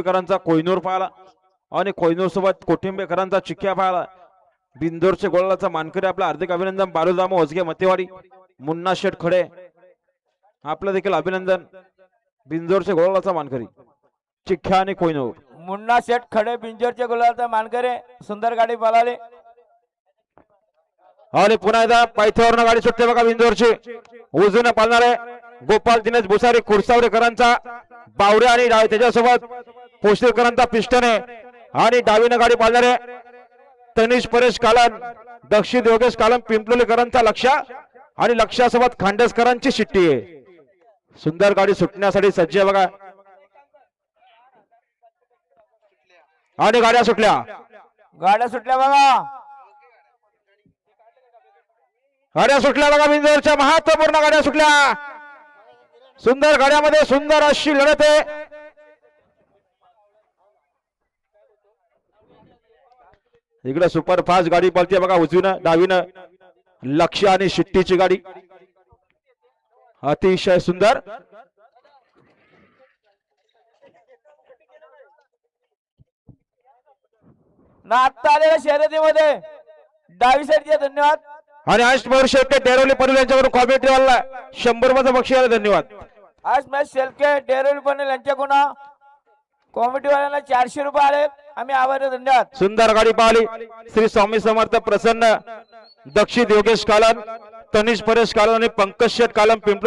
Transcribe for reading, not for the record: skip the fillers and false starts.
करांचा कोयनूर पाहिला आणि कोयनूर सोबत कोटिंबेकरांचा चिक्क्या पाहिला। बिंदोरचे गोळाचा मानकरी आपलं हार्दिक अभिनंदन। बालूदाम ओझगे मतेवाडी मुन्ना शेठ खडे आपलं देखील अभिनंदन। बिंदोरचे गोळाचा मानकरी चिक्क्या आणि कोयनूर मुन्ना शेठ खडे बिंजोरचे गोलाचा मानकरी सुंदर गाडी पळाली आणि पुन्हा एकदा पायथ्यावरनं गाडी सुटते बघा बिंदोरची। उजवीने पाळणारे गोपाल दिनेश भुसारी खुरसावरेकरांचा बावरे आणि त्याच्यासोबत पोस्टेकरांचा पिस्टन आहे आणि डावीनं गाडी पाळणारे तनिष परेश कालन दक्षिण योगेश कालन पिंपलोलीकरांचा लक्ष आणि लक्षासोबत खांडेसकरांची शिट्टी आहे। सुंदर गाडी सुटण्यासाठी सज्ज आहे बघा आणि गाड्या सुटल्या बघा गाड्या सुटल्या बघा बिंदोरच्या महत्वपूर्ण गाड्या सुटल्या। सुंदर गाड्यामध्ये सुंदर अशी लढत आहे। इकडे सुपरफास्ट गाडी पळते बघा उजवीनं डावीनं लक्ष आणि शिट्टीची गाडी अतिशय सुंदर। ना आता आलेल्या शर्यतीमध्ये डावी साईडचे धन्यवाद आणि अष्टभर शेट्टे डेरोली पनवेल यांच्याकडून कॉमेंट्री वाला 100 रुपयाचा बक्षीस आला धन्यवाद। आज मॅच शेलके डेरोली पनवेल यांच्याकडून कॉमेडी वाल्यांना 400 रुपये आले आम्ही आभारी धन्यवाद। सुंदर गाडी पाहिली श्री स्वामी समर्थ प्रसन्न दक्षिण योगेश कालन तनिष परेश कालन आणि पंकज शेठ कालन पिंपलोली